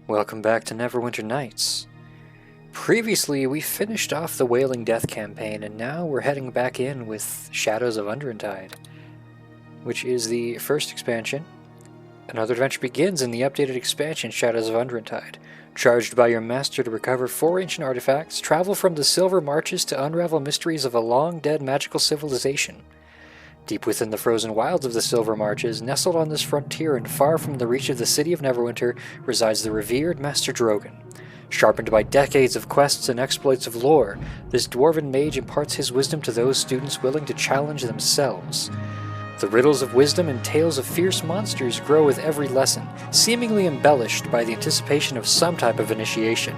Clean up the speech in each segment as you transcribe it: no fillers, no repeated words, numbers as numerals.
Welcome back to Neverwinter Nights. Previously, we finished off the Wailing Death campaign, and now we're heading back in with Shadows of Undrentide, which is the first expansion. Another adventure begins in the updated expansion, Shadows of Undrentide. Charged by your master to recover 4 ancient artifacts, travel from the Silver Marches to unravel mysteries of a long-dead magical civilization. Deep within the frozen wilds of the Silver Marches, nestled on this frontier and far from the reach of the city of Neverwinter, resides the revered Master Drogan. Sharpened by decades of quests and exploits of lore, this dwarven mage imparts his wisdom to those students willing to challenge themselves. The riddles of wisdom and tales of fierce monsters grow with every lesson, seemingly embellished by the anticipation of some type of initiation.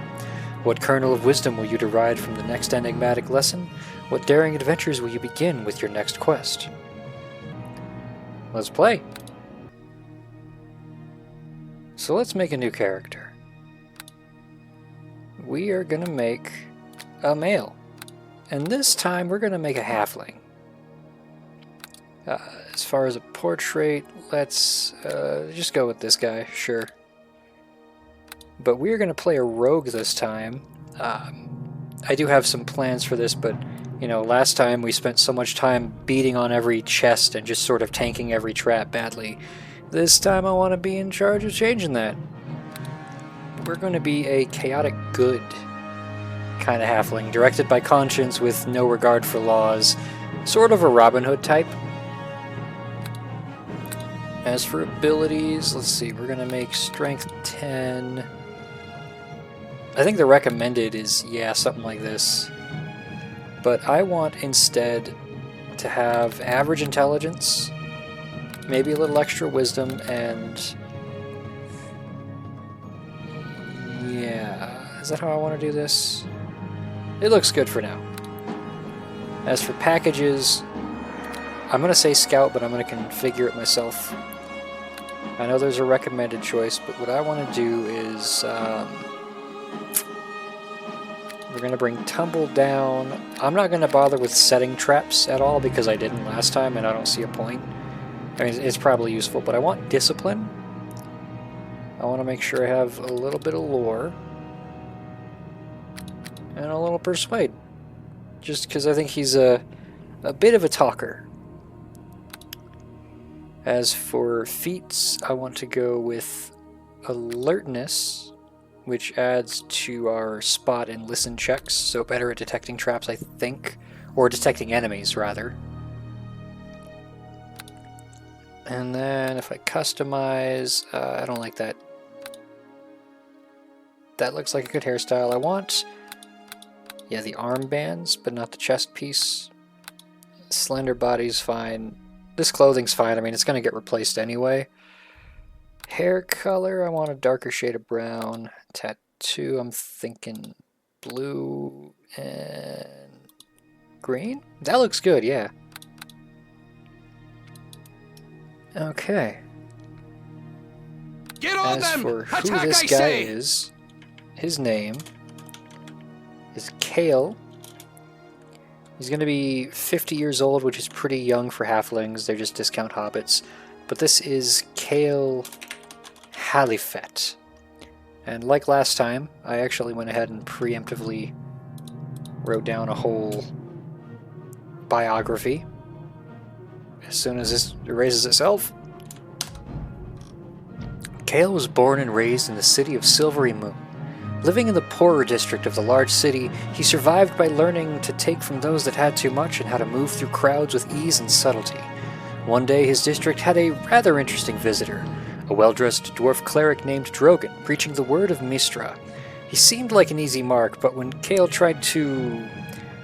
What kernel of wisdom will you derive from the next enigmatic lesson? What daring adventures will you begin with your next quest? Let's play. So let's make a new character. We are going to make a male. And this time we're going to make a halfling. As far as a portrait, let's just go with this guy, sure. But we're going to play a rogue this time. I do have some plans for this, but you know, last time we spent so much time beating on every chest and just sort of tanking every trap badly. This time I want to be in charge of changing that. We're going to be a chaotic good kind of halfling, directed by conscience with no regard for laws. Sort of a Robin Hood type. As for abilities, let's see, we're going to make strength 10. I think the recommended is, yeah, something like this. But I want instead to have average intelligence, maybe a little extra wisdom, and yeah, is that how I want to do this? It looks good for now. As for packages, I'm going to say scout, but I'm going to configure it myself. I know there's a recommended choice, but what I want to do is we're going to bring tumble down. I'm not going to bother with setting traps at all because I didn't last time and I don't see a point. I mean, it's probably useful, but I want discipline. I want to make sure I have a little bit of lore. And a little persuade. Just because I think he's a bit of a talker. As for feats, I want to go with alertness, which adds to our spot and listen checks, so better at detecting traps, I think. Or detecting enemies, rather. And then if I customize, I don't like that. That looks like a good hairstyle. I want, yeah, the armbands, but not the chest piece. Slender body's fine. This clothing's fine. I mean, it's going to get replaced anyway. Hair color, I want a darker shade of brown. Tattoo, I'm thinking blue and green? That looks good, yeah. Okay. Get on As them! for who Attack, this I guy say! is, his name is Cael. He's going to be 50 years old, which is pretty young for halflings. They're just discount hobbits. But this is Cael Haliphet. And like last time, I actually went ahead and preemptively wrote down a whole biography. As soon as this erases itself. Cael was born and raised in the city of Silvery Moon. Living in the poorer district of the large city, he survived by learning to take from those that had too much and how to move through crowds with ease and subtlety. One day his district had a rather interesting visitor, a well-dressed dwarf cleric named Drogan, preaching the word of Mistra. He seemed like an easy mark, but when Cael tried to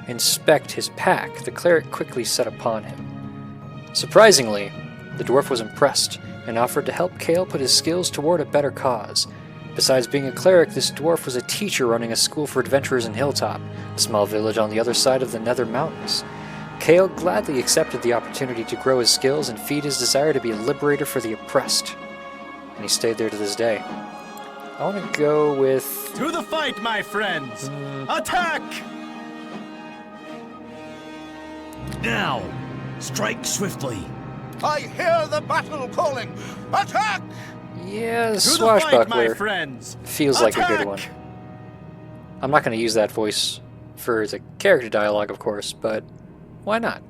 inspect his pack, the cleric quickly set upon him. Surprisingly, the dwarf was impressed, and offered to help Cael put his skills toward a better cause. Besides being a cleric, this dwarf was a teacher running a school for adventurers in Hilltop, a small village on the other side of the Nether Mountains. Cael gladly accepted the opportunity to grow his skills and feed his desire to be a liberator for the oppressed. And he stayed there to this day. I want to go with... To the fight, my friends! Attack! Now! Strike swiftly! I hear the battle calling! Attack! Yeah, the To the fight, my swashbuckler friends! feels like a good Attack! one. I'm not going to use that voice for the character dialogue, of course, but why not?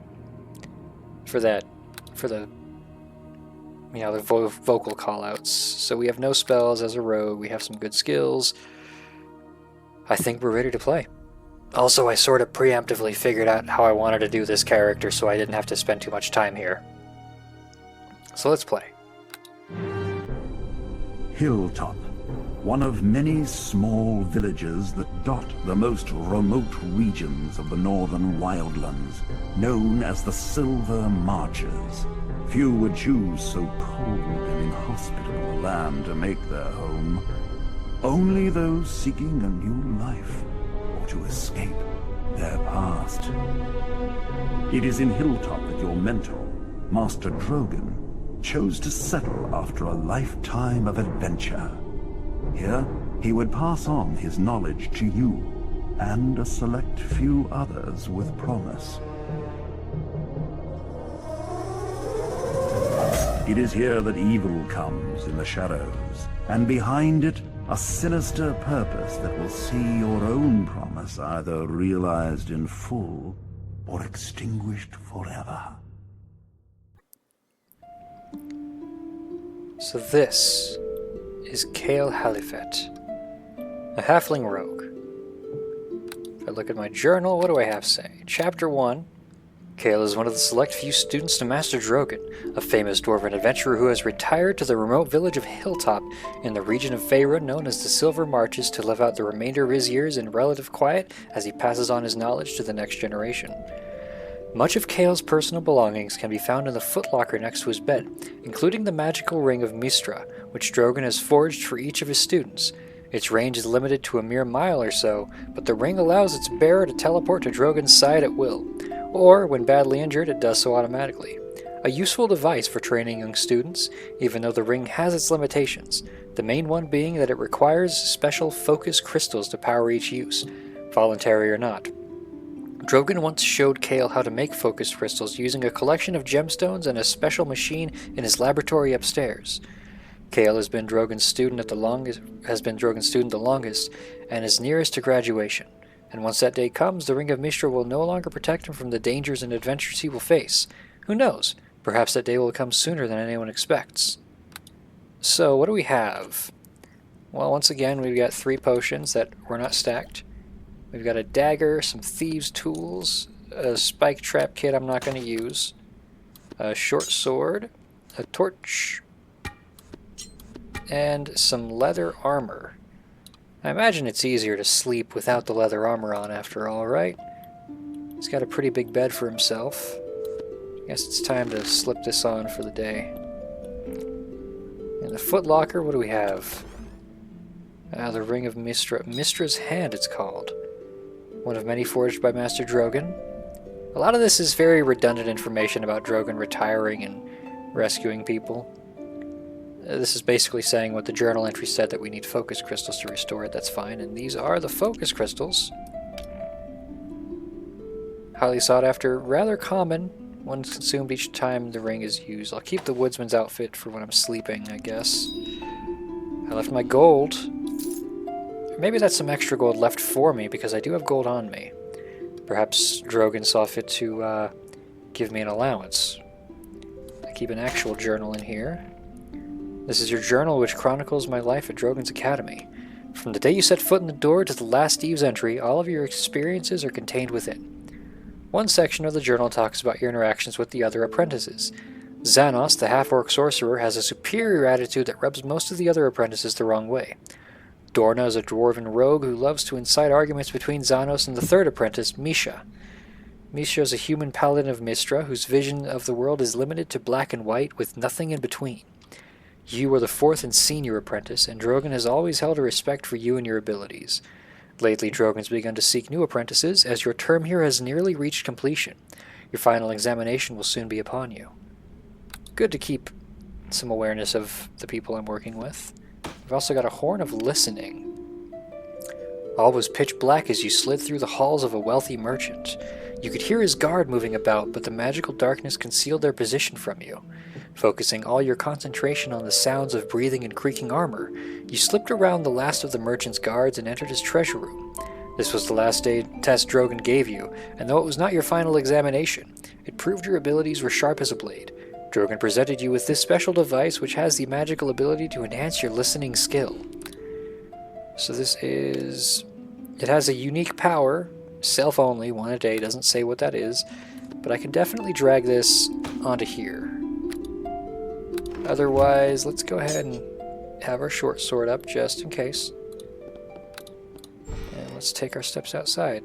For the vocal callouts. So we have no spells as a rogue. We have some good skills. I think we're ready to play. Also, I sort of preemptively figured out how I wanted to do this character, so I didn't have to spend too much time here. So let's play. Hilltop, one of many small villages that dot the most remote regions of the northern wildlands, known as the Silver Marches. Few would choose so cold and inhospitable a land to make their home. Only those seeking a new life, or to escape their past. It is in Hilltop that your mentor, Master Drogan, chose to settle after a lifetime of adventure. Here, he would pass on his knowledge to you, and a select few others with promise. It is here that evil comes in the shadows, and behind it, a sinister purpose that will see your own promise either realized in full or extinguished forever. So this is Cael Haliphet, a halfling rogue. If I look at my journal, what do I have to say? Chapter 1. Cael is one of the select few students to Master Drogan, a famous Dwarven adventurer who has retired to the remote village of Hilltop in the region of Faerun known as the Silver Marches to live out the remainder of his years in relative quiet as he passes on his knowledge to the next generation. Much of Cael's personal belongings can be found in the footlocker next to his bed, including the magical ring of Mystra, which Drogan has forged for each of his students. Its range is limited to a mere mile or so, but the ring allows its bearer to teleport to Drogan's side at will, or, when badly injured, it does so automatically. A useful device for training young students, even though the ring has its limitations, the main one being that it requires special focus crystals to power each use, voluntary or not. Drogan once showed Cael how to make focus crystals using a collection of gemstones and a special machine in his laboratory upstairs. Cael has been Drogan's student the longest, and is nearest to graduation. And once that day comes, the Ring of Mystra will no longer protect him from the dangers and adventures he will face. Who knows? Perhaps that day will come sooner than anyone expects. So, what do we have? Well, once again, we've got 3 potions that were not stacked. We've got a dagger, some thieves' tools, a spike trap kit I'm not going to use, a short sword, a torch, and some leather armor. I imagine it's easier to sleep without the leather armor on after all, right? He's got a pretty big bed for himself. I guess it's time to slip this on for the day. In the footlocker, what do we have? The Ring of Mystra. Mystra's Hand, it's called. One of many forged by Master Drogan. A lot of this is very redundant information about Drogan retiring and rescuing people. This is basically saying what the journal entry said, that we need focus crystals to restore it. That's fine. And these are the focus crystals. Highly sought after, rather common. One's consumed each time the ring is used. I'll keep the woodsman's outfit for when I'm sleeping, I guess. I left my gold. Maybe that's some extra gold left for me, because I do have gold on me. Perhaps Drogan saw fit to give me an allowance. I keep an actual journal in here. This is your journal which chronicles my life at Drogan's Academy. From the day you set foot in the door to the last Eve's entry, all of your experiences are contained within. One section of the journal talks about your interactions with the other apprentices. Xanos, the half-orc sorcerer, has a superior attitude that rubs most of the other apprentices the wrong way. Dorna is a dwarven rogue who loves to incite arguments between Xanos and the third apprentice, Misha. Misha is a human paladin of Mystra whose vision of the world is limited to black and white with nothing in between. You are the 4th and senior apprentice, and Drogan has always held a respect for you and your abilities. Lately, Drogan's begun to seek new apprentices, as your term here has nearly reached completion. Your final examination will soon be upon you. Good to keep some awareness of the people I'm working with. I've also got a horn of listening. All was pitch black as you slid through the halls of a wealthy merchant. You could hear his guard moving about, but the magical darkness concealed their position from you. Focusing all your concentration on the sounds of breathing and creaking armor, you slipped around the last of the merchant's guards and entered his treasure room. This was the last test Drogan gave you, and though it was not your final examination, it proved your abilities were sharp as a blade. Drogan presented you with this special device which has the magical ability to enhance your listening skill. So this is... It has a unique power, self only, 1 a day, doesn't say what that is, but I can definitely drag this onto here. Otherwise, let's go ahead and have our short sword up just in case. And let's take our steps outside.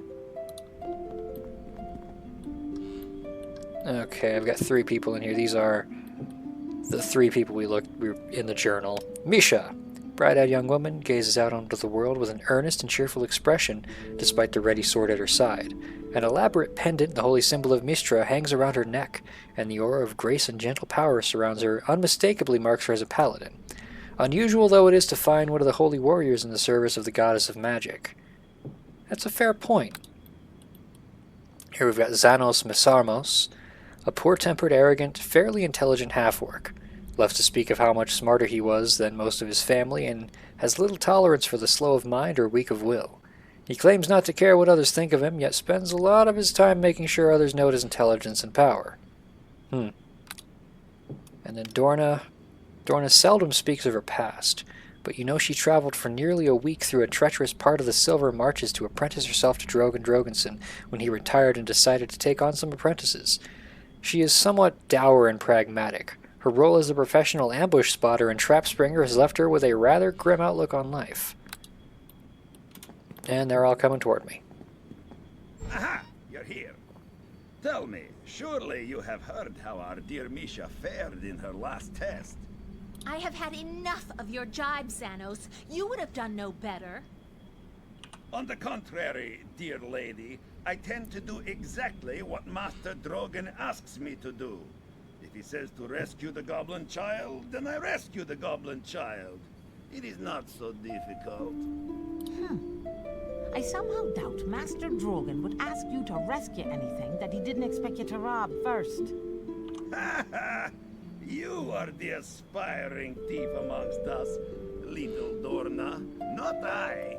Okay, I've got 3 people in here. These are the 3 people we were in the journal. Misha, bright-eyed young woman, gazes out onto the world with an earnest and cheerful expression, despite the ready sword at her side. An elaborate pendant, the holy symbol of Mistra, hangs around her neck, and the aura of grace and gentle power surrounds her unmistakably marks her as a paladin. Unusual though it is to find one of the holy warriors in the service of the goddess of magic. That's a fair point. Here we've got Xanos Mesarmos, a poor-tempered, arrogant, fairly intelligent half-orc. Left to speak of how much smarter he was than most of his family, and has little tolerance for the slow of mind or weak of will. He claims not to care what others think of him, yet spends a lot of his time making sure others note his intelligence and power. And then Dorna seldom speaks of her past, but you know she traveled for nearly a week through a treacherous part of the Silver Marches to apprentice herself to Drogan Droganson when he retired and decided to take on some apprentices. She is somewhat dour and pragmatic. Her role as a professional ambush spotter and trap springer has left her with a rather grim outlook on life. And they're all coming toward me. Aha! You're here. Tell me, surely you have heard how our dear Misha fared in her last test. I have had enough of your jibes, Xanos. You would have done no better. On the contrary, dear lady, I tend to do exactly what Master Drogan asks me to do. If he says to rescue the goblin child, then I rescue the goblin child. It is not so difficult. I somehow doubt Master Drogan would ask you to rescue anything that he didn't expect you to rob first. Ha ha! You are the aspiring thief amongst us, little Dorna, not I.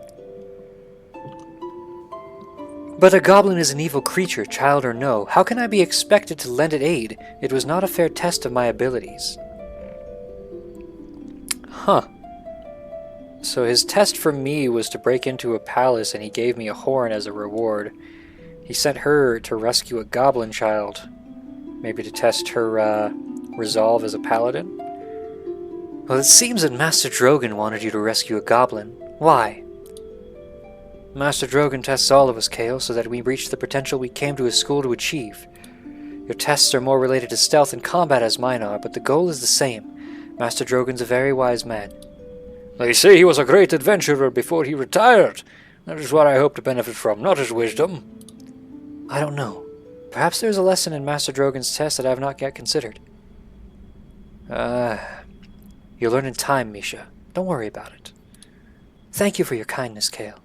But a goblin is an evil creature, child or no. How can I be expected to lend it aid? It was not a fair test of my abilities. Huh. So his test for me was to break into a palace, and he gave me a horn as a reward. He sent her to rescue a goblin child. Maybe to test her resolve as a paladin? Well, it seems that Master Drogan wanted you to rescue a goblin. Why? Master Drogan tests all of us, Cael, so that we reach the potential we came to his school to achieve. Your tests are more related to stealth and combat as mine are, but the goal is the same. Master Drogan's a very wise man. They say he was a great adventurer before he retired. That is what I hope to benefit from, not his wisdom. I don't know. Perhaps there's a lesson in Master Drogan's test that I have not yet considered. You'll learn in time, Misha. Don't worry about it. Thank you for your kindness, Cael.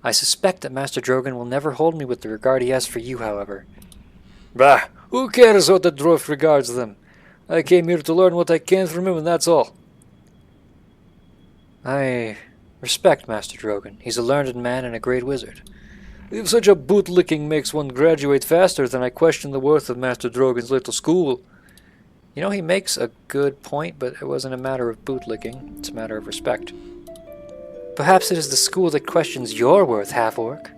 I suspect that Master Drogan will never hold me with the regard he has for you, however. Bah! Who cares what the dwarf regards them? I came here to learn what I can from him, and that's all. I respect Master Drogan. He's a learned man and a great wizard. If such a bootlicking makes one graduate faster, then I question the worth of Master Drogan's little school. You know, he makes a good point, but it wasn't a matter of bootlicking. It's a matter of respect. Perhaps it is the school that questions your worth, half-orc.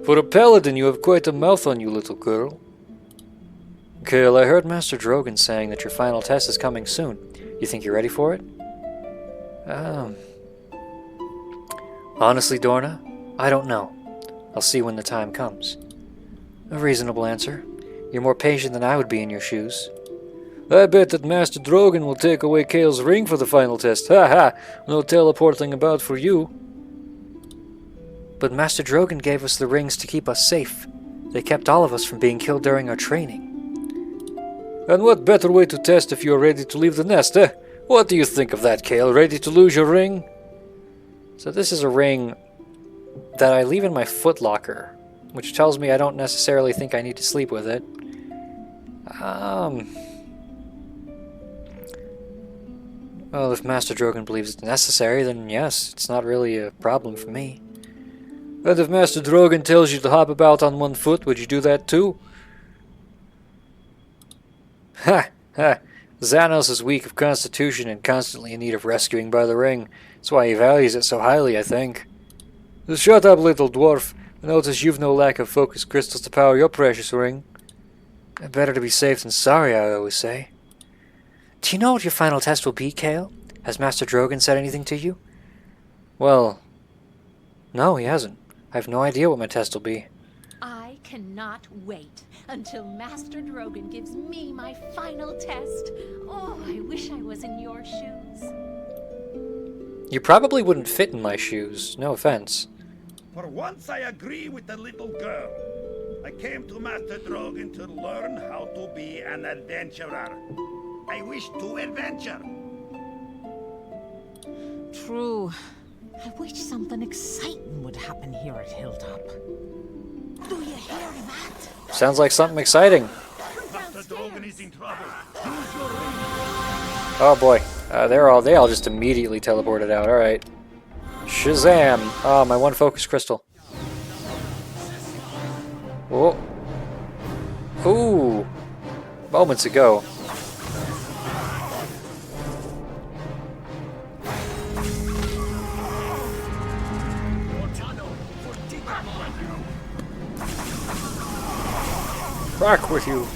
For a paladin, you have quite a mouth on you, little girl. Cael, I heard Master Drogan saying that your final test is coming soon. You think you're ready for it? Honestly, Dorna, I don't know. I'll see when the time comes. A reasonable answer. You're more patient than I would be in your shoes. I bet that Master Drogan will take away Cael's ring for the final test. Ha ha! No teleporting about for you. But Master Drogan gave us the rings to keep us safe. They kept all of us from being killed during our training. And what better way to test if you're ready to leave the nest, eh? What do you think of that, Cael? Ready to lose your ring? So this is a ring that I leave in my footlocker, which tells me I don't necessarily think I need to sleep with it. Well, if Master Drogan believes it's necessary, then yes, it's not really a problem for me. And if Master Drogan tells you to hop about on one foot, would you do that too? Ha! Ha! Xanos is weak of constitution and constantly in need of rescuing by the ring. That's why he values it so highly, I think. Shut up, little dwarf. I notice you've no lack of focus crystals to power your precious ring. Better to be safe than sorry, I always say. Do you know what your final test will be, Cael? Has Master Drogan said anything to you? Well, no, he hasn't. I have no idea what my test will be. I cannot wait until Master Drogan gives me my final test. Oh, I wish I was in your shoes. You probably wouldn't fit in my shoes, no offense. For once I agree with the little girl. I came to Master Drogan to learn how to be an adventurer. I wish to adventure. True. I wish something exciting would happen here at Hilltop. Do you hear that? Sounds like something exciting. Master Drogan is in trouble. Oh boy, they all just immediately teleported out. All right, Shazam! Oh, my one focus crystal. Whoa! Ooh! Moments ago. Back with you.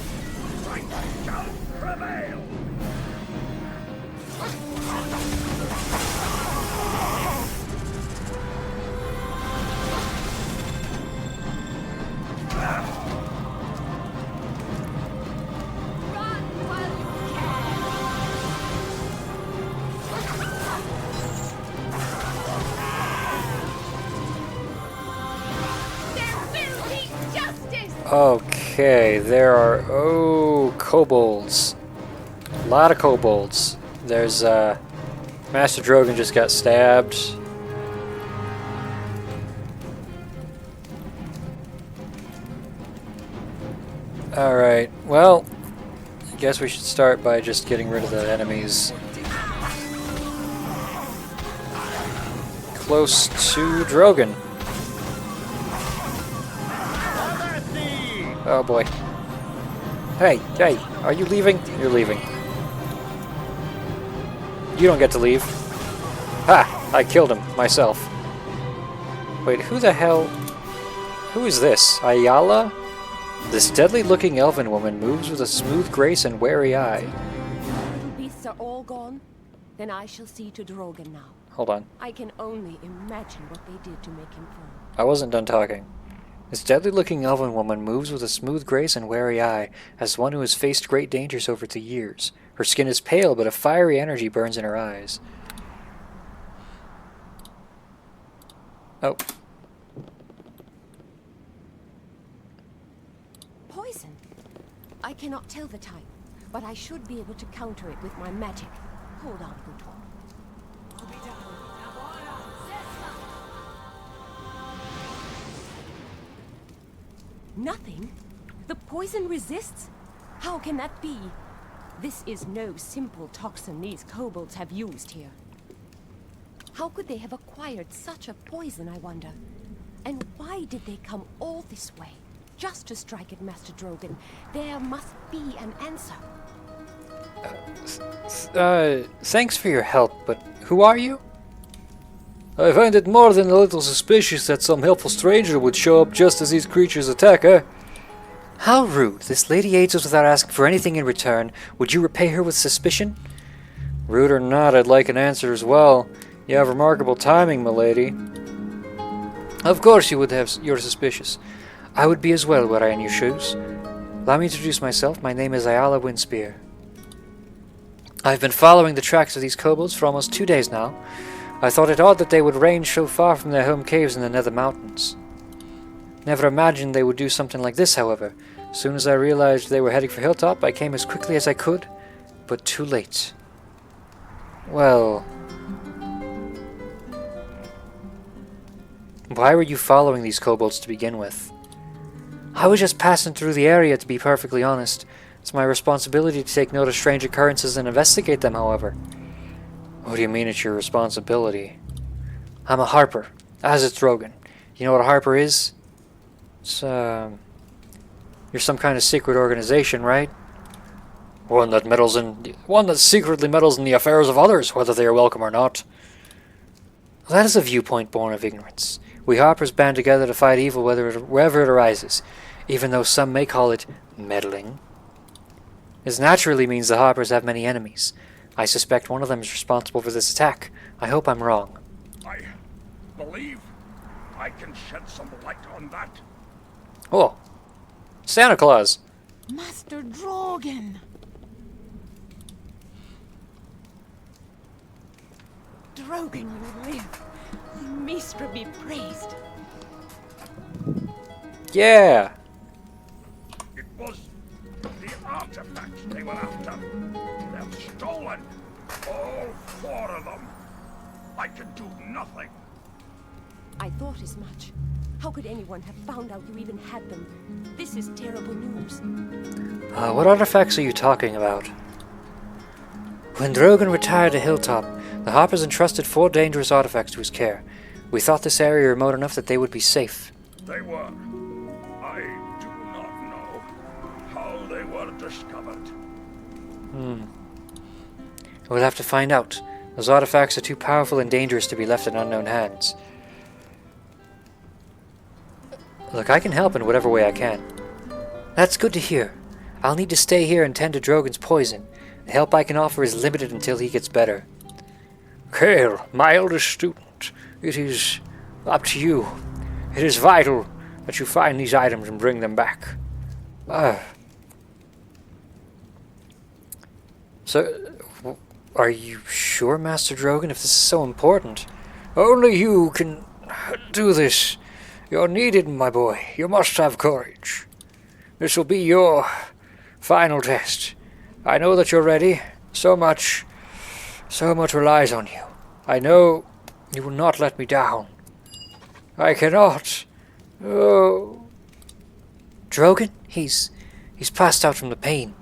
Okay, there are, kobolds. A lot of kobolds. There's, Master Drogan just got stabbed. Alright, well, I guess we should start by just getting rid of the enemies close to Drogan. Oh boy. Hey, are you leaving? You're leaving. You don't get to leave. Ha! I killed him, myself. Wait, who the hell? Who is this? Ayala? This deadly-looking elven woman moves with a smooth grace and wary eye. Little beasts are all gone? Then I shall see to Drogan now. Hold on. I can only imagine what they did to make him fall. I wasn't done talking. This deadly-looking elven woman moves with a smooth grace and wary eye, as one who has faced great dangers over the years. Her skin is pale, but a fiery energy burns in her eyes. Oh. Poison? I cannot tell the type, but I should be able to counter it with my magic. Hold on, good one. Nothing? The poison resists? How can that be? This is no simple toxin these kobolds have used here. How could they have acquired such a poison, I wonder? And why did they come all this way? Just to strike at Master Drogan? There must be an answer. Thanks for your help, but who are you? I find it more than a little suspicious that some helpful stranger would show up just as these creatures attack, eh? How rude. This lady aids us without asking for anything in return. Would you repay her with suspicion? Rude or not, I'd like an answer as well. You have remarkable timing, milady. Of course you would have. You're suspicious. I would be as well were I in your shoes. Allow me to introduce myself. My name is Ayala Windspear. I've been following the tracks of these kobolds for almost 2 days now. I thought it odd that they would range so far from their home caves in the Nether Mountains. Never imagined they would do something like this, however. As soon as I realized they were heading for Hilltop, I came as quickly as I could, but too late. Well... Why were you following these kobolds to begin with? I was just passing through the area, to be perfectly honest. It's my responsibility to take note of strange occurrences and investigate them, however. What do you mean it's your responsibility? I'm a harper, as is Drogan. You know what a harper is? It's, you're some kind of secret organization, right? One that secretly meddles in the affairs of others, whether they are welcome or not. That is a viewpoint born of ignorance. We harpers band together to fight evil wherever it arises, even though some may call it meddling. This naturally means the harpers have many enemies. I suspect one of them is responsible for this attack. I hope I'm wrong. I believe I can shed some light on that. Oh, Santa Claus. Master Drogan! Drogan, you live. Mistra be praised. Yeah. It was the artifacts they were after. They're stolen. All 4 of them. I can do nothing. I thought as much. How could anyone have found out you even had them? This is terrible news. What artifacts are you talking about? When Drogan retired to Hilltop, the Harpers entrusted 4 dangerous artifacts to his care. We thought this area remote enough that they would be safe. They were. I do not know how they were discovered. We'll have to find out. Those artifacts are too powerful and dangerous to be left in unknown hands. Look, I can help in whatever way I can. That's good to hear. I'll need to stay here and tend to Drogan's poison. The help I can offer is limited until he gets better. Cael, my eldest student, it is up to you. It is vital that you find these items and bring them back. So, are you sure, Master Drogan, if this is so important? Only you can do this. You're needed, my boy. You must have courage. This will be your final test. I know that you're ready. So much relies on you. I know you will not let me down. I cannot. Oh. Drogan? He's passed out from the pain.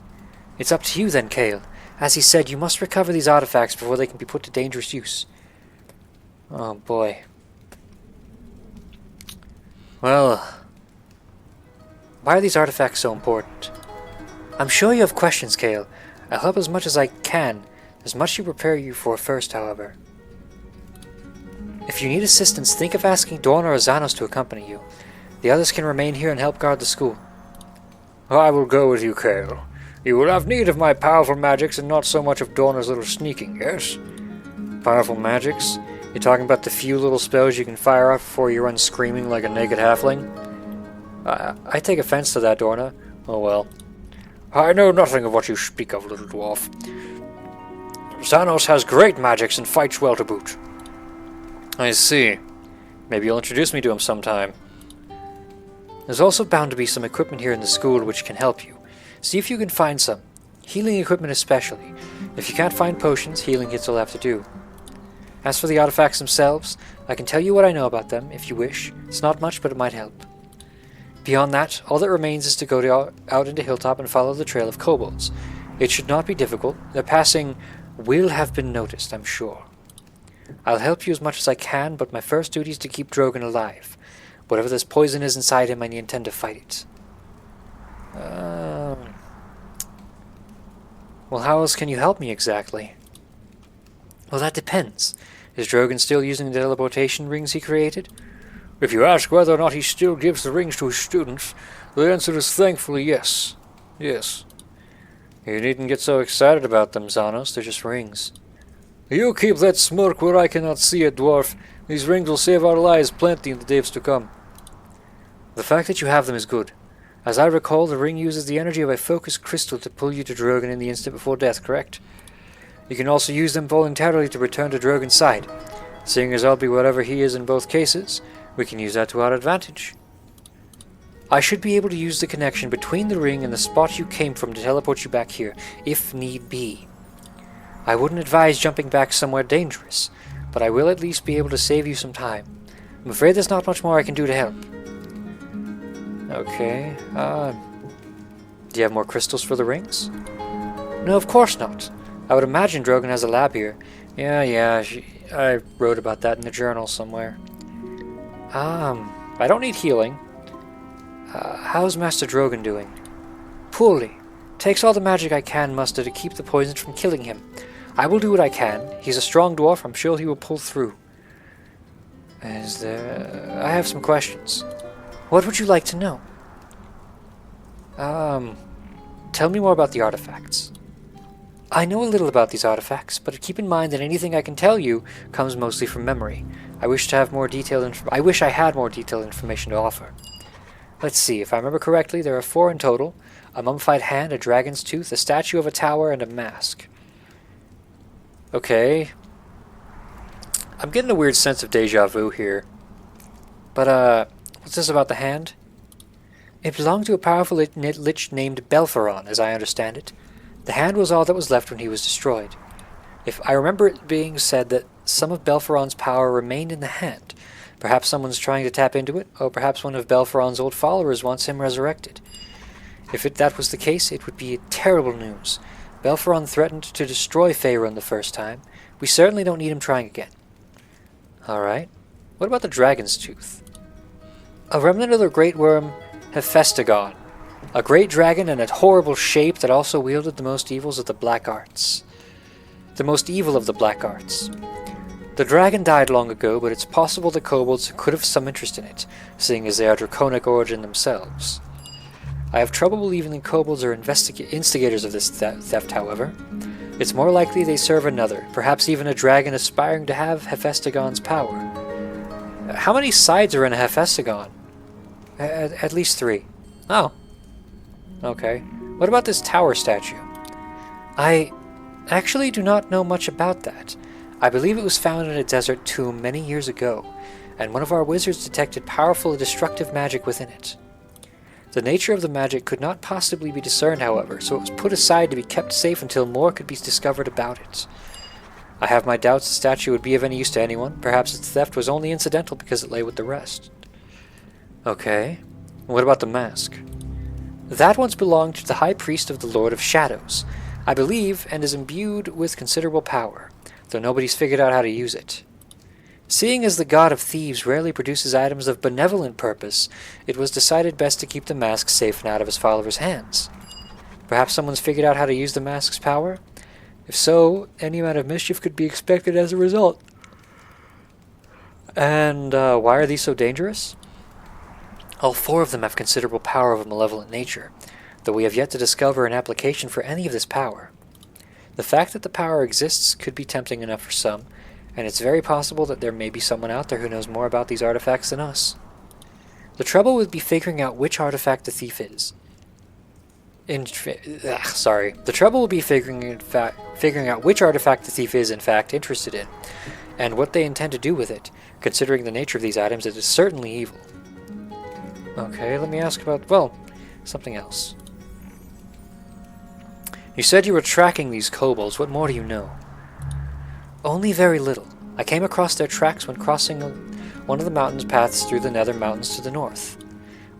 It's up to you then, Cael. As he said, you must recover these artifacts before they can be put to dangerous use. Oh boy. Well, why are these artifacts so important? I'm sure you have questions, Cael. I'll help as much as I can. There's much to prepare you for first, however. If you need assistance, think of asking Dorna or Xanos to accompany you. The others can remain here and help guard the school. I will go with you, Cael. You will have need of my powerful magics and not so much of Dorna's little sneaking, yes? Powerful magics? You're talking about the few little spells you can fire off before you run screaming like a naked halfling? I take offense to that, Dorna. Oh well. I know nothing of what you speak of, little dwarf. Xanos has great magics and fights well to boot. I see. Maybe you'll introduce me to him sometime. There's also bound to be some equipment here in the school which can help you. See if you can find some. Healing equipment especially. If you can't find potions, healing hits will have to do. As for the artifacts themselves, I can tell you what I know about them, if you wish. It's not much, but it might help. Beyond that, all that remains is to go out into Hilltop and follow the trail of kobolds. It should not be difficult. Their passing will have been noticed, I'm sure. I'll help you as much as I can, but my first duty is to keep Drogan alive. Whatever this poison is inside him, I intend to fight it. Well, how else can you help me exactly? Well, that depends. Is Drogan still using the teleportation rings he created? If you ask whether or not he still gives the rings to his students, the answer is thankfully yes. Yes. You needn't get so excited about them, Xanos. They're just rings. You keep that smirk where I cannot see it, dwarf. These rings will save our lives plenty in the days to come. The fact that you have them is good. As I recall, the ring uses the energy of a focused crystal to pull you to Drogan in the instant before death, correct? You can also use them voluntarily to return to Drogan's side. Seeing as I'll be whatever he is in both cases, we can use that to our advantage. I should be able to use the connection between the ring and the spot you came from to teleport you back here, if need be. I wouldn't advise jumping back somewhere dangerous, but I will at least be able to save you some time. I'm afraid there's not much more I can do to help. Okay, do you have more crystals for the rings? No, of course not. I would imagine Drogan has a lab here. Yeah, I wrote about that in the journal somewhere. I don't need healing. How's Master Drogan doing? Poorly. Takes all the magic I can muster to keep the poison from killing him. I will do what I can. He's a strong dwarf. I'm sure he will pull through. I have some questions. What would you like to know? Tell me more about the artifacts. I know a little about these artifacts, but keep in mind that anything I can tell you comes mostly from memory. I wish I had more detailed information to offer. Let's see, if I remember correctly, there are 4 in total. A mummified hand, a dragon's tooth, a statue of a tower, and a mask. Okay. I'm getting a weird sense of deja vu here. But, what's this about the hand? It belonged to a powerful lich named Belpharon, as I understand it. The hand was all that was left when he was destroyed. If I remember it being said that some of Belpharon's power remained in the hand. Perhaps someone's trying to tap into it, or perhaps one of Belpharon's old followers wants him resurrected. If that was the case, it would be terrible news. Belpharon threatened to destroy Faerun the first time. We certainly don't need him trying again. Alright. What about the dragon's tooth? A remnant of the great worm Hephaestion. A great dragon in a horrible shape that also wielded the most evil of the black arts. The dragon died long ago, but it's possible the kobolds could have some interest in it, seeing as they are draconic origin themselves. I have trouble believing the kobolds are instigators of this theft, however. It's more likely they serve another, perhaps even a dragon aspiring to have Hephaestion's power. How many sides are in a Hephaestion? At least 3. Oh. Okay. What about this tower statue? I actually do not know much about that. I believe it was found in a desert tomb many years ago, and one of our wizards detected powerful and destructive magic within it. The nature of the magic could not possibly be discerned, however, so it was put aside to be kept safe until more could be discovered about it. I have my doubts the statue would be of any use to anyone. Perhaps its theft was only incidental because it lay with the rest. Okay. What about the mask? That once belonged to the High Priest of the Lord of Shadows, I believe, and is imbued with considerable power, though nobody's figured out how to use it. Seeing as the god of thieves rarely produces items of benevolent purpose, it was decided best to keep the mask safe and out of his followers' hands. Perhaps someone's figured out how to use the mask's power? If so, any amount of mischief could be expected as a result. And why are these so dangerous? All 4 of them have considerable power of a malevolent nature, though we have yet to discover an application for any of this power. The fact that the power exists could be tempting enough for some, and it's very possible that there may be someone out there who knows more about these artifacts than us. The trouble would be figuring out which artifact the thief is. The trouble will be figuring out which artifact the thief is in fact interested in, and what they intend to do with it. Considering the nature of these items, it is certainly evil. Okay, let me ask about, well, something else. You said you were tracking these kobolds. What more do you know? Only very little. I came across their tracks when crossing one of the mountains paths through the Nether Mountains to the north.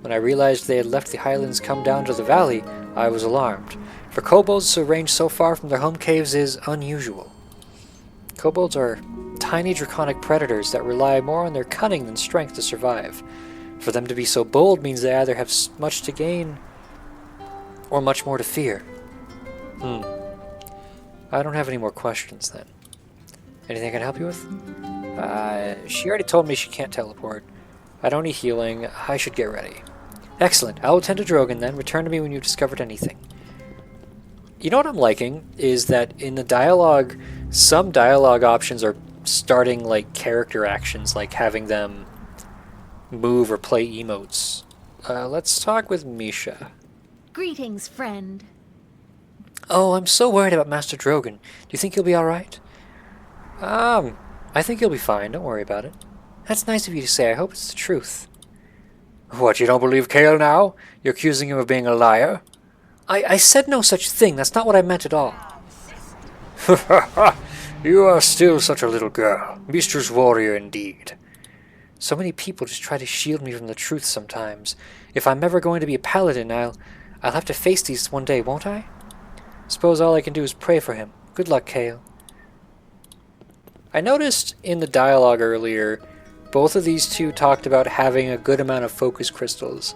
When I realized they had left the highlands come down to the valley, I was alarmed. For kobolds to range so far from their home caves is unusual. Kobolds are tiny draconic predators that rely more on their cunning than strength to survive. For them to be so bold means they either have much to gain or much more to fear. I don't have any more questions then. Anything I can help you with? She already told me she can't teleport. I don't need healing. I should get ready. Excellent. I'll attend to Drogan then. Return to me when you've discovered anything. You know what I'm liking? Is that in the dialogue, some dialogue options are starting like character actions, like having them move or play emotes. Let's talk with Misha. Greetings, friend. Oh, I'm so worried about Master Drogan. Do you think he'll be alright? I think he'll be fine. Don't worry about it. That's nice of you to say. I hope it's the truth. What, you don't believe Cael now? You're accusing him of being a liar? I said no such thing. That's not what I meant at all. You are still such a little girl. Mistress warrior indeed. So many people just try to shield me from the truth sometimes. If I'm ever going to be a paladin, I'll have to face these one day, won't I? Suppose all I can do is pray for him. Good luck, Cael. I noticed in the dialogue earlier, both of these two talked about having a good amount of focus crystals.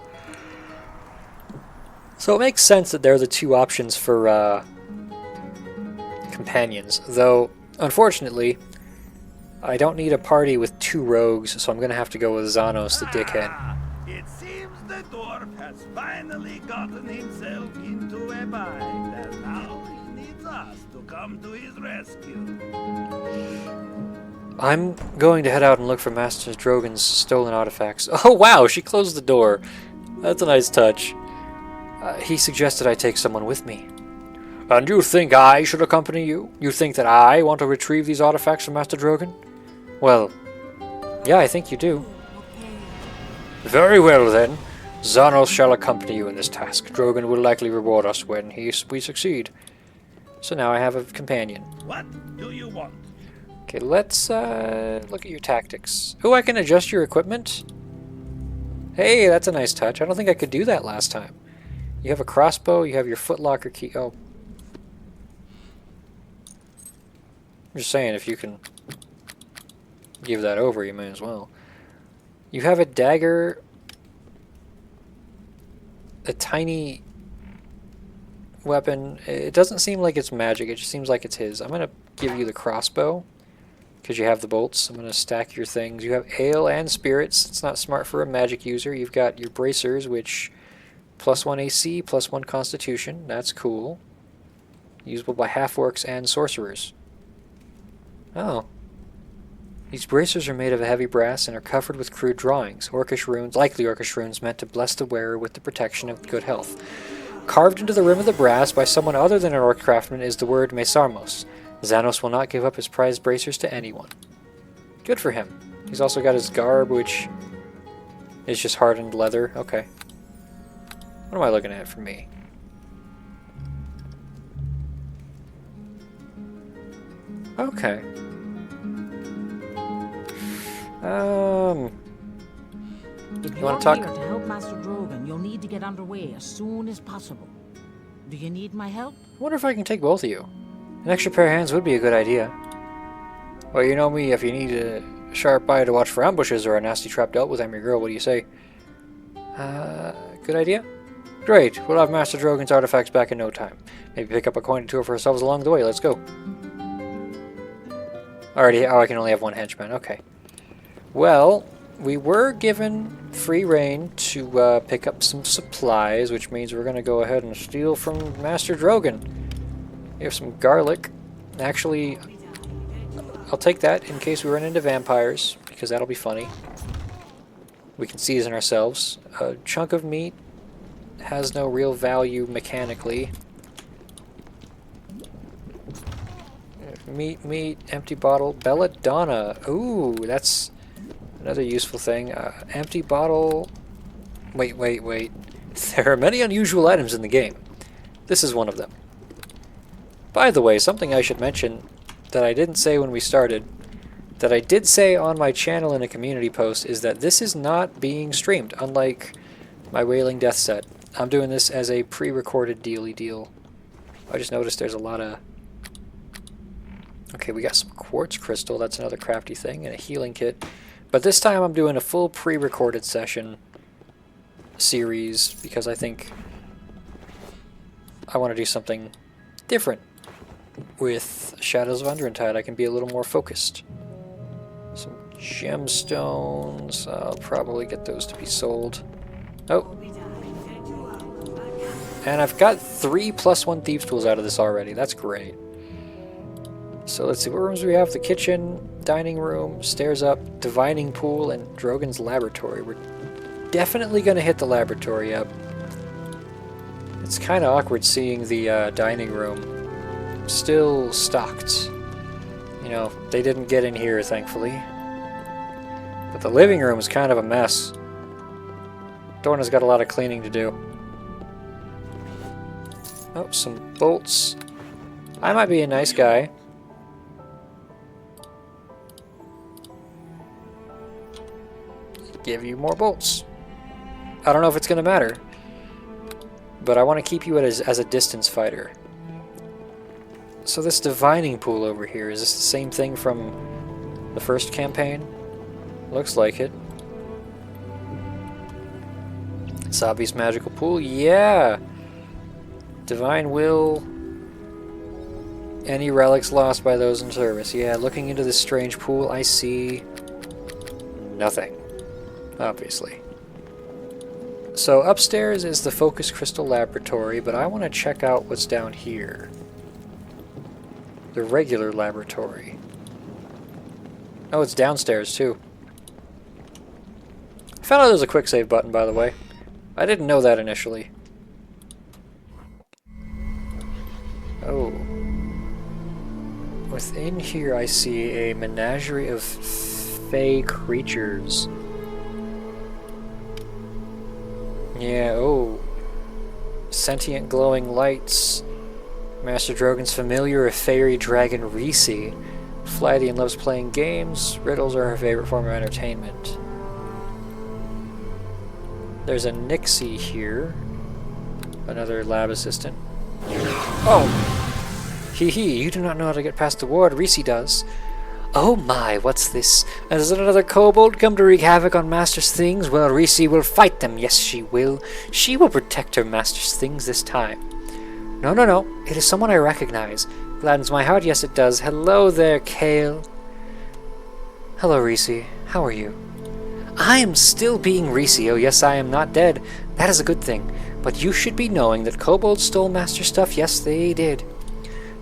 So it makes sense that they're the two options for companions. Though, unfortunately, I don't need a party with 2 rogues, so I'm going to have to go with Xanos the dickhead. It seems the dwarf has finally gotten himself into a bind, and now he needs us to come to his rescue. I'm going to head out and look for Master Drogan's stolen artifacts. Oh wow, she closed the door. That's a nice touch. He suggested I take someone with me. And you think I should accompany you? You think that I want to retrieve these artifacts from Master Drogan? Well, yeah, I think you do. Very well then. Xanos shall accompany you in this task. Drogan will likely reward us when we succeed. So now I have a companion. What do you want? Okay, let's look at your tactics. Oh, I can adjust your equipment? Hey, that's a nice touch. I don't think I could do that last time. You have a crossbow, you have your footlocker key. Oh. I'm just saying, if you can give that over, you may as well. You have a dagger, a tiny weapon. It doesn't seem like it's magic, it just seems like it's his. I'm going to give you the crossbow, because you have the bolts. I'm going to stack your things. You have ale and spirits. It's not smart for a magic user. You've got your bracers, which +1 AC, +1 constitution. That's cool. Usable by half-orcs and sorcerers. Oh. These bracers are made of heavy brass and are covered with crude drawings. Orcish runes, likely Orcish runes, meant to bless the wearer with the protection of good health. Carved into the rim of the brass by someone other than an orc craftsman is the word Mesarmos. Xanos will not give up his prized bracers to anyone. Good for him. He's also got his garb, which is just hardened leather. Okay. What am I looking at for me? Okay. If You you're want to talk? here to help Master Drogan, you'll need to get underway as soon as possible. Do you need my help? I wonder if I can take both of you. An extra pair of hands would be a good idea. Well, you know me, if you need a sharp eye to watch for ambushes or a nasty trap dealt with, I'm your girl. What do you say? Good idea? Great, we'll have Master Drogan's artifacts back in no time. Maybe pick up a coin or two for ourselves along the way. Let's go. Already, oh, I can only have one henchman. Okay. Well, we were given free reign to pick up some supplies, which means we're going to go ahead and steal from Master Drogan. Here's some garlic. Actually, I'll take that in case we run into vampires, because that'll be funny. We can season ourselves. A chunk of meat has no real value mechanically. Meat, empty bottle, belladonna. Ooh, that's another useful thing. Empty bottle. Wait. There are many unusual items in the game. This is one of them. By the way, something I should mention that I didn't say when we started, that I did say on my channel in a community post, is that this is not being streamed, unlike my Wailing Death set. I'm doing this as a pre-recorded deal. I just noticed there's a lot of... Okay, we got some quartz crystal, that's another crafty thing, and a healing kit. But this time I'm doing a full pre-recorded session series, because I think I want to do something different. With Shadows of Undrentide, I can be a little more focused. Some gemstones, I'll probably get those to be sold. Oh. And I've got 3 +1 Thieves' Tools out of this already, that's great. So let's see, what rooms do we have? The kitchen, dining room, stairs up, divining pool, and Drogan's laboratory. We're definitely going to hit the laboratory up. It's kind of awkward seeing the dining room still stocked. You know, they didn't get in here, thankfully. But the living room is kind of a mess. Dorna's got a lot of cleaning to do. Oh, some bolts. I might be a nice guy. Give you more bolts. I don't know if it's going to matter, but I want to keep you as a distance fighter. So this divining pool over here, is this the same thing from The first campaign? Looks like it. Sabi's magical pool? Yeah! Divine will. Any relics lost by those in service? Yeah, looking into this strange pool, I see nothing. Obviously. So upstairs is the Focus Crystal Laboratory, but I want to check out what's down here. The regular laboratory. Oh, it's downstairs too. I found out there's a quick save button, by the way. I didn't know that initially. Oh. Within here I see a menagerie of fey creatures. Yeah, oh. Sentient glowing lights. Master Drogan's familiar, a fairy dragon Reese. Flighty and loves playing games. Riddles are her favorite form of entertainment. There's a Nixie here. Another lab assistant. Oh! Hee hee, you do not know how to get past the ward. Reese does. Oh my, what's this? Is it another kobold come to wreak havoc on Master's things? Well, Reese will fight them. Yes, she will. She will protect her Master's things this time. No, no, no. It is someone I recognize. Gladdens my heart. Yes, it does. Hello there, Cael. Hello, Reese. How are you? I am still being Reese. Oh, yes, I am not dead. That is a good thing. But you should be knowing that kobolds stole Master stuff. Yes, they did.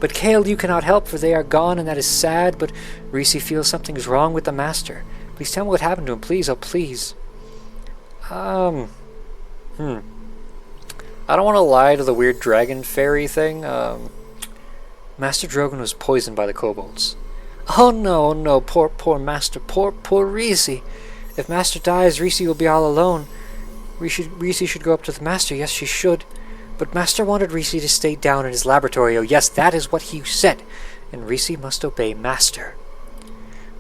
But Cael, you cannot help, for they are gone, and that is sad, but Reese feels something is wrong with the Master. Please tell me what happened to him, please, oh please. I don't want to lie to the weird dragon fairy thing. Master Drogan was poisoned by the kobolds. Oh no, no, poor Master, poor Reese. If Master dies, Reese will be all alone. Reese should go up to the Master, yes, she should. But Master wanted Reese to stay down in his laboratory. Oh yes, that is what he said. And Reese must obey Master.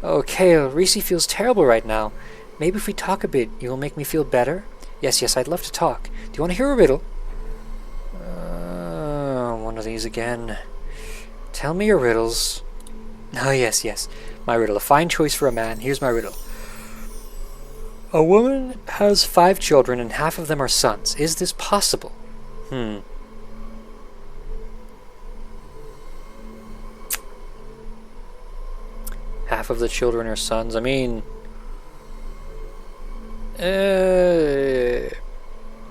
Oh, Cael, Reese feels terrible right now. Maybe if we talk a bit, you will make me feel better? Yes, yes, I'd love to talk. Do you want to hear a riddle? One of these again. Tell me your riddles. Oh yes, yes. My riddle. A fine choice for a man. Here's my riddle. A woman has 5 children and half of them are sons. Is this possible? Half of the children are sons. I mean, that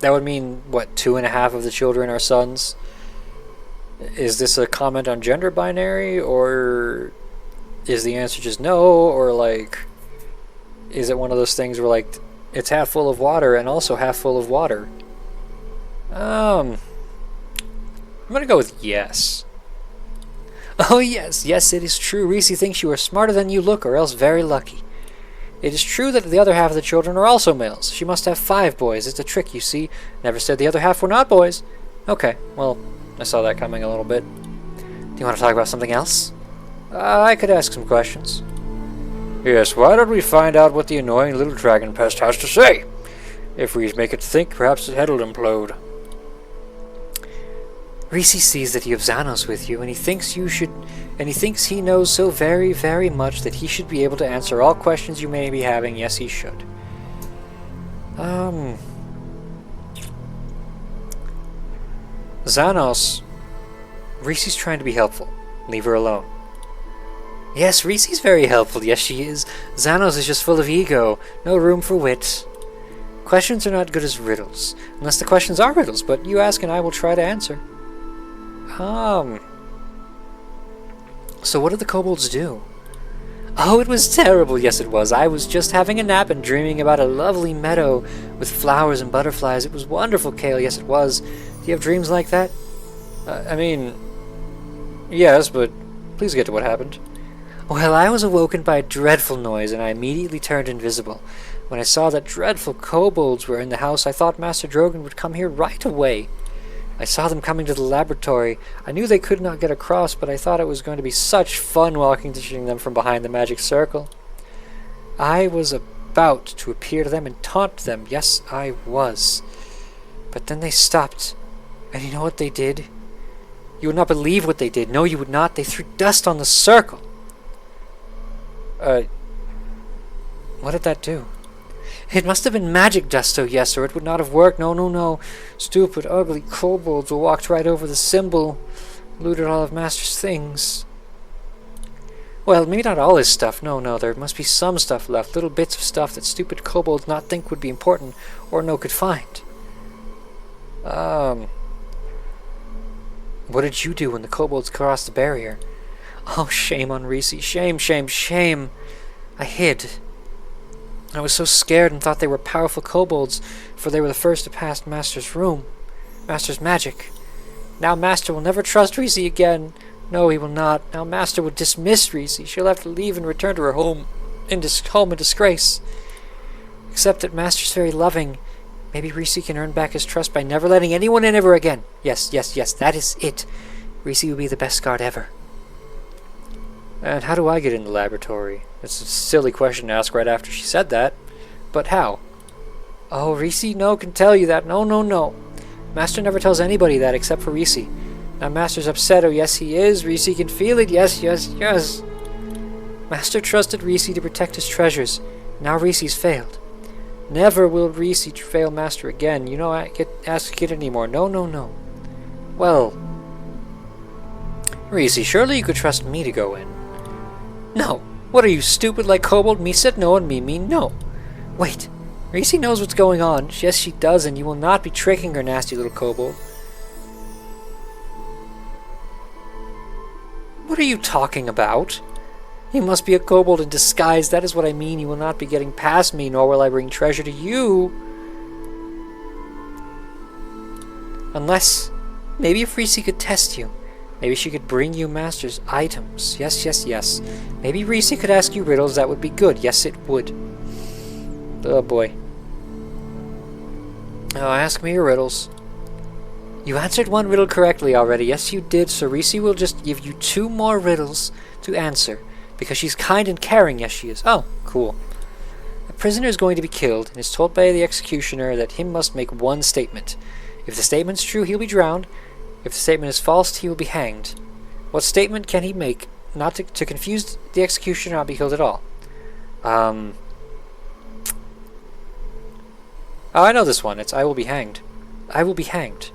would mean, what, 2.5 of the children are sons? Is this a comment on gender binary, or is the answer just no, or like, is it one of those things where like, it's half full of water and also half full of water? I'm gonna go with yes. Oh yes, yes it is true. Reese thinks you are smarter than you look, or else very lucky. It is true that the other half of the children are also males. She must have 5 boys. It's a trick, you see. Never said the other half were not boys. Okay, well, I saw that coming a little bit. Do you want to talk about something else? I could ask some questions. Yes, why don't we find out what the annoying little dragon pest has to say? If we make it think, perhaps his head will implode. Reese sees that you have Xanos with you, and he thinks he knows so very, very much that he should be able to answer all questions you may be having. Yes, he should. Xanos. Reese's trying to be helpful. Leave her alone. Yes, Reese's very helpful. Yes, she is. Xanos is just full of ego. No room for wit. Questions are not good as riddles. Unless the questions are riddles, but you ask and I will try to answer. So what did the kobolds do? Oh, it was terrible. Yes, it was. I was just having a nap and dreaming about a lovely meadow with flowers and butterflies. It was wonderful, Cael. Yes, it was. Do you have dreams like that? I mean, yes, but please get to what happened. Well, I was awoken by a dreadful noise, and I immediately turned invisible. When I saw that dreadful kobolds were in the house, I thought Master Drogan would come here right away. I saw them coming to the laboratory. I knew they could not get across, but I thought it was going to be such fun watching them from behind the magic circle. I was about to appear to them and taunt them. Yes, I was. But then they stopped. And you know what they did? You would not believe what they did. No, you would not. They threw dust on the circle. What did that do? It must have been magic dust, oh yes, or it would not have worked. No, no, no. Stupid, ugly kobolds who walked right over the symbol. Looted all of Master's things. Well, maybe not all his stuff. No, no, there must be some stuff left. Little bits of stuff that stupid kobolds not think would be important or no could find. What did you do when the kobolds crossed the barrier? Oh, shame on Reese. Shame, shame, shame. I hid. I was so scared and thought they were powerful kobolds, for they were the first to pass Master's room. Master's magic. Now Master will never trust Reese again. No, he will not. Now Master will dismiss Reese. She'll have to leave and return to her home in disgrace. Except that Master's very loving. Maybe Reese can earn back his trust by never letting anyone in ever again. Yes, yes, yes, that is it. Reese will be the best guard ever. And how do I get in the laboratory? It's a silly question to ask right after she said that. But how? Oh, Reese, no, can tell you that. No, no, no. Master never tells anybody that except for Reese. Now Master's upset. Oh, yes, he is. Reese can feel it. Yes, yes, yes. Master trusted Reese to protect his treasures. Now Reese's failed. Never will Reese fail Master again. You know, I get asked kid anymore. No, no, no. Well, Reese, surely you could trust me to go in. No. What are you, stupid like kobold? Me said no and me mean no. Wait. Reese knows what's going on. Yes, she does, and you will not be tricking her, nasty little kobold. What are you talking about? You must be a kobold in disguise. That is what I mean. You will not be getting past me, nor will I bring treasure to you. Unless, maybe if Reese could test you. Maybe she could bring you Master's items. Yes, yes, yes. Maybe Reese could ask you riddles. That would be good. Yes, it would. Oh, boy. Oh, ask me your riddles. You answered one riddle correctly already. Yes, you did. So Reese will just give you 2 more riddles to answer. Because she's kind and caring. Yes, she is. Oh, cool. A prisoner is going to be killed and is told by the executioner that he must make one statement. If the statement's true, he'll be drowned. If the statement is false, he will be hanged. What statement can he make not to confuse the executioner or not be killed at all? Oh, I know this one. It's I will be hanged. I will be hanged.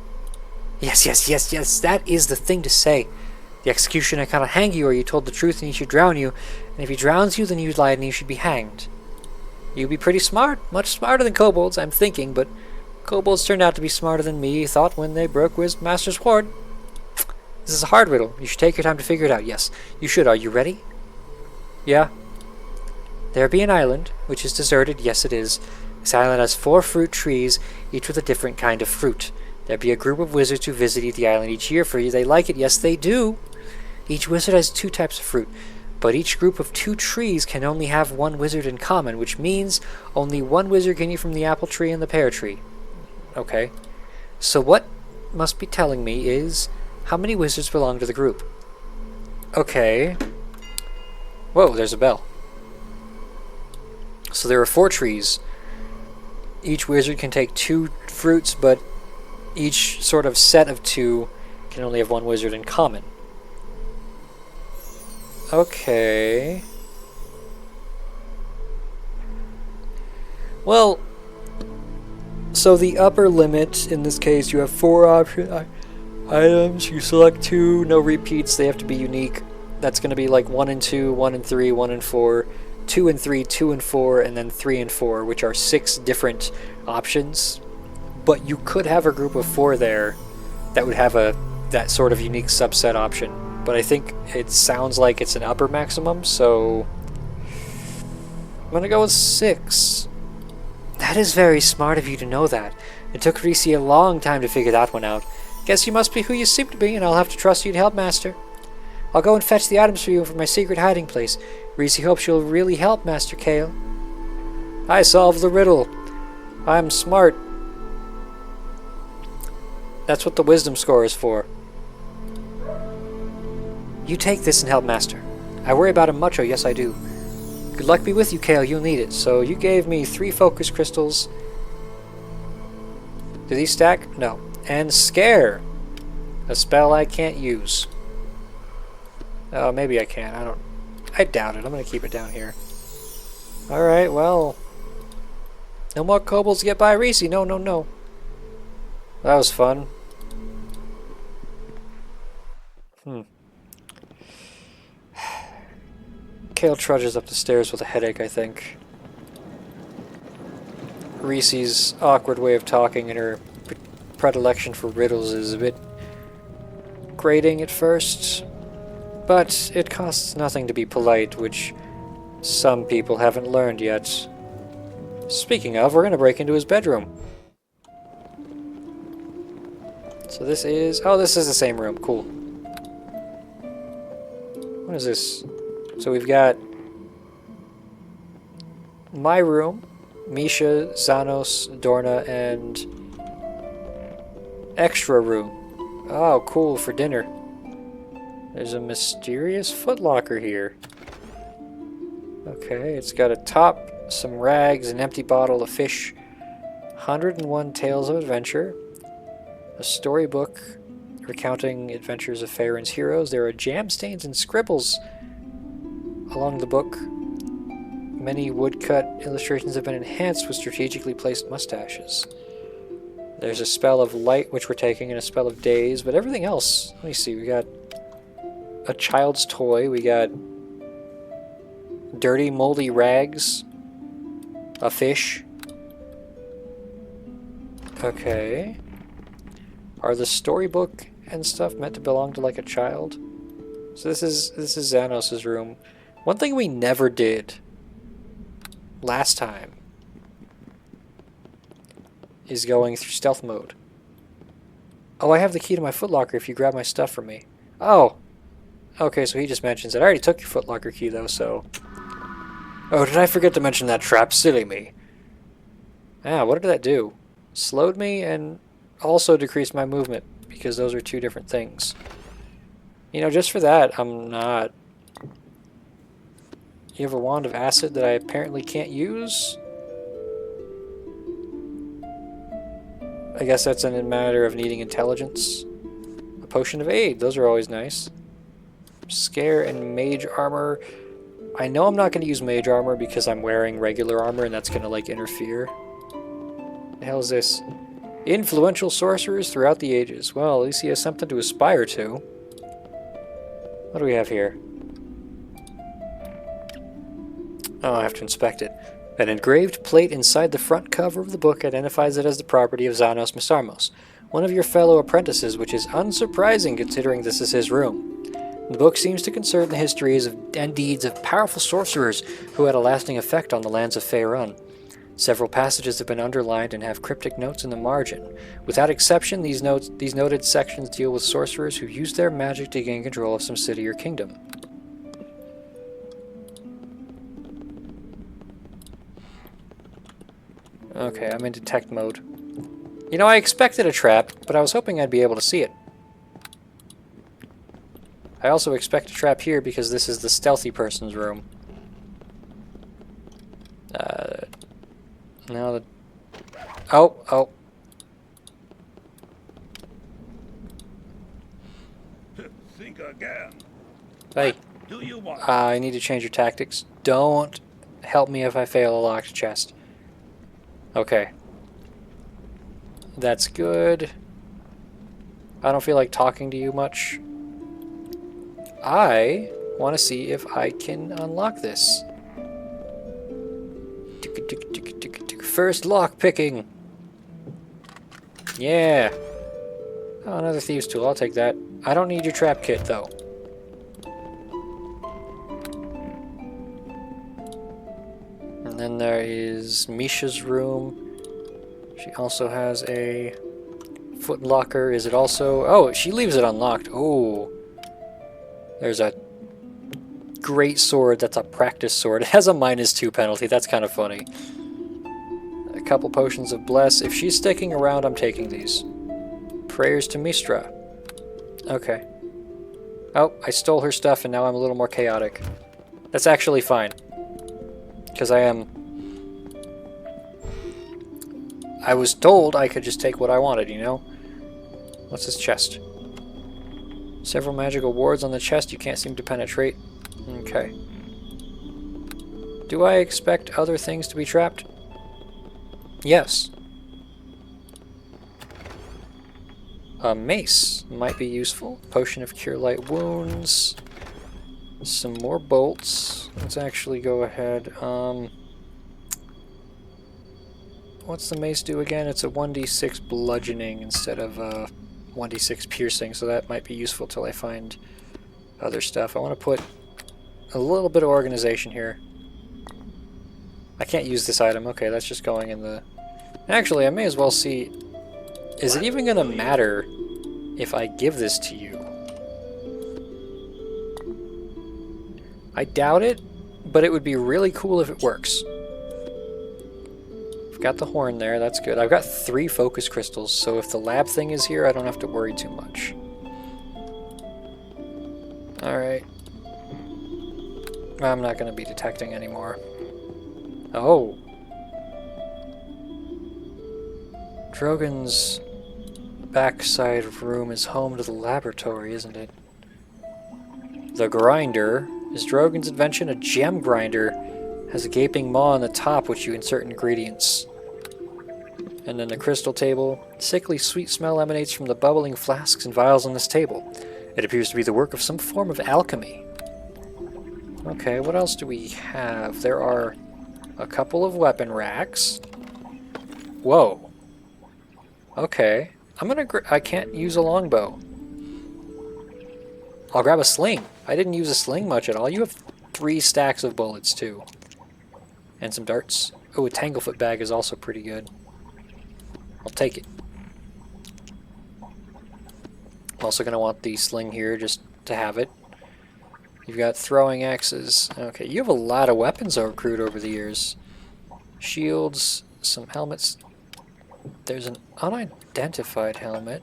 Yes, yes, yes, yes. That is the thing to say. The executioner cannot hang you, or you told the truth and he should drown you. And if he drowns you, then you lied and you should be hanged. You'd be pretty smart. Much smarter than kobolds, I'm thinking, but kobolds turned out to be smarter than me, thought when they broke with Master's hoard. This is a hard riddle. You should take your time to figure it out. Yes, you should. Are you ready? Yeah. There be an island, which is deserted. Yes, it is. This island has 4 fruit trees, each with a different kind of fruit. There be a group of wizards who visit the island each year for you. They like it. Yes, they do. Each wizard has 2 types of fruit, but each group of 2 trees can only have 1 wizard in common, which means only 1 wizard can eat from the apple tree and the pear tree. Okay. So what must be telling me is how many wizards belong to the group. Okay. Whoa, there's a bell. So there are 4 trees. Each wizard can take 2 fruits, but each sort of set of 2 can only have 1 wizard in common. Okay. Well, so the upper limit, in this case, you have 4 items. You select 2, no repeats, they have to be unique. That's going to be like 1 and 2, 1 and 3, 1 and 4, 2 and 3, 2 and 4, and then 3 and 4, which are 6 different options. But you could have a group of 4 there that would have that sort of unique subset option. But I think it sounds like it's an upper maximum, so I'm going to go with 6. That is very smart of you to know that. It took Reese a long time to figure that one out. Guess you must be who you seem to be, and I'll have to trust you to help Master. I'll go and fetch the items for you from my secret hiding place. Reese hopes you'll really help Master Cael. I solved the riddle. I'm smart. That's what the wisdom score is for. You take this and help Master. I worry about him much, oh yes I do. Good luck be with you, Cael, you'll need it. So you gave me 3 focus crystals. Do these stack? No. And Scare. A spell I can't use. Oh, maybe I can. I doubt it. I'm going to keep it down here. Alright, well. No more kobolds to get by Reese. No, no, no. That was fun. Cael trudges up the stairs with a headache, I think. Reese's awkward way of talking and her predilection for riddles is a bit grating at first, but it costs nothing to be polite, which some people haven't learned yet. Speaking of, we're going to break into his bedroom. So this is... oh, this is the same room. Cool. What is this? So we've got my room, Misha, Xanos, Dorna, and extra room. Oh, cool, for dinner. There's a mysterious footlocker here. Okay, it's got a top, some rags, an empty bottle of fish, 101 Tales of Adventure, a storybook recounting adventures of Faerun's heroes. There are jam stains and scribbles along the book. Many woodcut illustrations have been enhanced with strategically placed mustaches. There's a spell of light, which we're taking, and a spell of daze, but everything else, let me see, we got a child's toy, we got dirty, moldy rags, a fish. Okay. Are the storybook and stuff meant to belong to like a child? So this is Xanos' room. One thing we never did last time is going through stealth mode. Oh, I have the key to my footlocker if you grab my stuff from me. Oh! Okay, so he just mentions it. I already took your footlocker key though, so... oh, did I forget to mention that trap? Silly me. Ah, what did that do? Slowed me and also decreased my movement, because those are two different things. You know, just for that, I'm not... You have a wand of acid that I apparently can't use? I guess that's in a matter of needing intelligence. A potion of aid, those are always nice. Scare and mage armor. I know I'm not going to use mage armor because I'm wearing regular armor and that's going to like interfere. What the hell is this? Influential sorcerers throughout the ages. Well, at least he has something to aspire to. What do we have here? Oh, I have to inspect it. An engraved plate inside the front cover of the book identifies it as the property of Xanos Misarmos, one of your fellow apprentices, which is unsurprising considering this is his room. The book seems to concern the histories and deeds of powerful sorcerers who had a lasting effect on the lands of Faerun. Several passages have been underlined and have cryptic notes in the margin. Without exception, these noted sections deal with sorcerers who used their magic to gain control of some city or kingdom. Okay, I'm in detect mode. You know, I expected a trap, but I was hoping I'd be able to see it. I also expect a trap here because this is the stealthy person's room. Now the... oh. Think again. Hey. What do you want? I need to change your tactics. Don't help me if I fail a locked chest. Okay. That's good. I don't feel like talking to you much. I want to see if I can unlock this. First lock picking. Yeah. Oh, another thieves tool. I'll take that. I don't need your trap kit though. And then there is Misha's room. She also has a footlocker. Is it also... oh, she leaves it unlocked. Oh. There's a great sword. That's a practice sword. It has a -2 penalty. That's kind of funny. A couple potions of bless. If she's sticking around, I'm taking these. Prayers to Mistra. Okay. Oh, I stole her stuff and now I'm a little more chaotic. That's actually fine. Because I was told I could just take what I wanted, you know? What's this chest? Several magical wards on the chest you can't seem to penetrate. Okay. Do I expect other things to be trapped? Yes. A mace might be useful. Potion of Cure Light Wounds. Some more bolts. Let's actually go ahead. What's the mace do again? It's a 1d6 bludgeoning instead of 1d6 piercing, so that might be useful till I find other stuff. I want to put a little bit of organization here. I can't use this item. Okay, that's just going in the... Actually, I may as well see... Is it even going to matter if I give this to you? I doubt it, but it would be really cool if it works. I've got the horn there, that's good. I've got 3 focus crystals, so if the lab thing is here, I don't have to worry too much. Alright. I'm not going to be detecting anymore. Oh. Drogan's backside room is home to the laboratory, isn't it? The grinder. Is Drogan's invention a gem grinder? Has a gaping maw on the top which you insert ingredients. And then the crystal table. Sickly sweet smell emanates from the bubbling flasks and vials on this table. It appears to be the work of some form of alchemy. Okay, what else do we have? There are a couple of weapon racks. Whoa. Okay. I can't use a longbow. I'll grab a sling. I didn't use a sling much at all. You have 3 stacks of bullets too. And some darts. Oh, a tanglefoot bag is also pretty good. I'll take it. I'm also going to want the sling here just to have it. You've got throwing axes. Okay, you have a lot of weapons accrued over the years. Shields, some helmets. There's an unidentified helmet.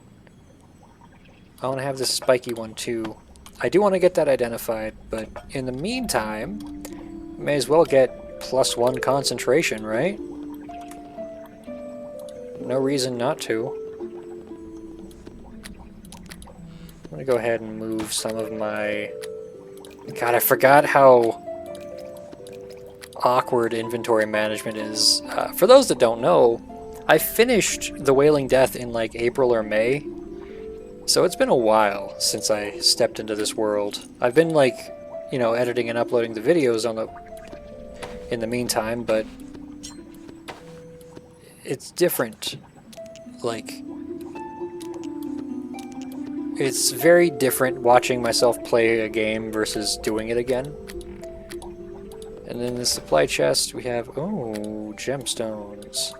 I want to have this spiky one too. I do want to get that identified, but in the meantime, may as well get +1 concentration, right? No reason not to. I'm going to go ahead and move some of my... God, I forgot how awkward inventory management is. For those that don't know, I finished The Wailing Death in like April or May, so it's been a while since I stepped into this world. I've been like, you know, editing and uploading the videos in the meantime, but it's different. Like, it's very different watching myself play a game versus doing it again. And then the supply chest we have, oh, gemstones.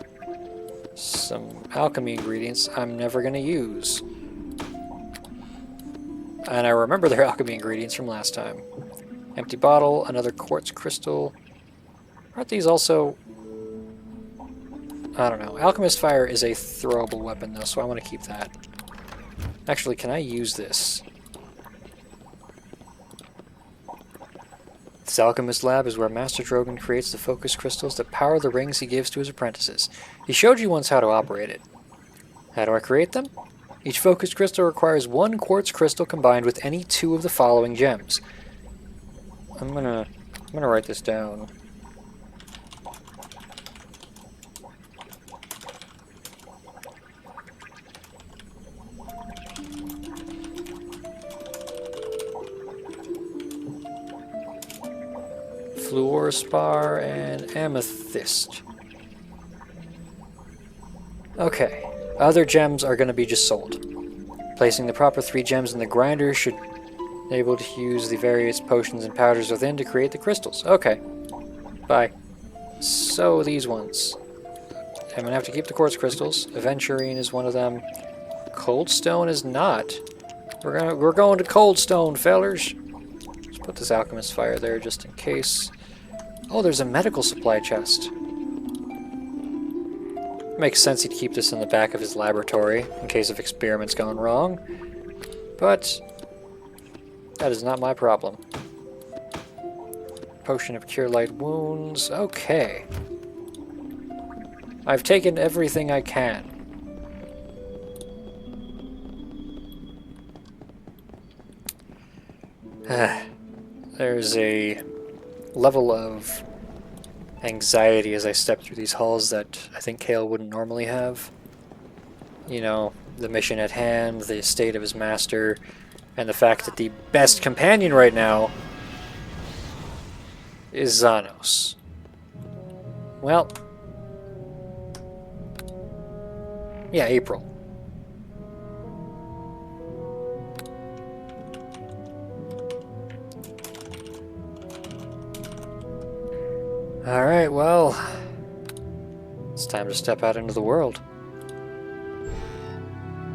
Some alchemy ingredients I'm never going to use. And I remember their alchemy ingredients from last time. Empty bottle, another quartz crystal. Aren't these also... I don't know. Alchemist Fire is a throwable weapon though, so I want to keep that. Actually, can I use this? This alchemist lab is where Master Drogan creates the focus crystals that power the rings he gives to his apprentices. He showed you once how to operate it. How do I create them? Each focus crystal requires 1 quartz crystal combined with any 2 of the following gems. I'm gonna write this down. Fluorspar and amethyst. Okay, other gems are going to be just sold. Placing the proper 3 gems in the grinder should be able to use the various potions and powders within to create the crystals. Okay, bye. So these ones. I'm going to have to keep the quartz crystals. Aventurine is one of them. Coldstone is not. We're going to Coldstone, fellers. Let's put this alchemist fire there just in case. Oh, there's a medical supply chest. Makes sense he'd keep this in the back of his laboratory in case of experiments gone wrong. But that is not my problem. Potion of Cure Light Wounds. Okay. I've taken everything I can. There's a level of anxiety as I step through these halls that I think Cael wouldn't normally have. You know, the mission at hand, the state of his master, and the fact that the best companion right now is Xanos. Well, yeah, April. Alright, well, it's time to step out into the world.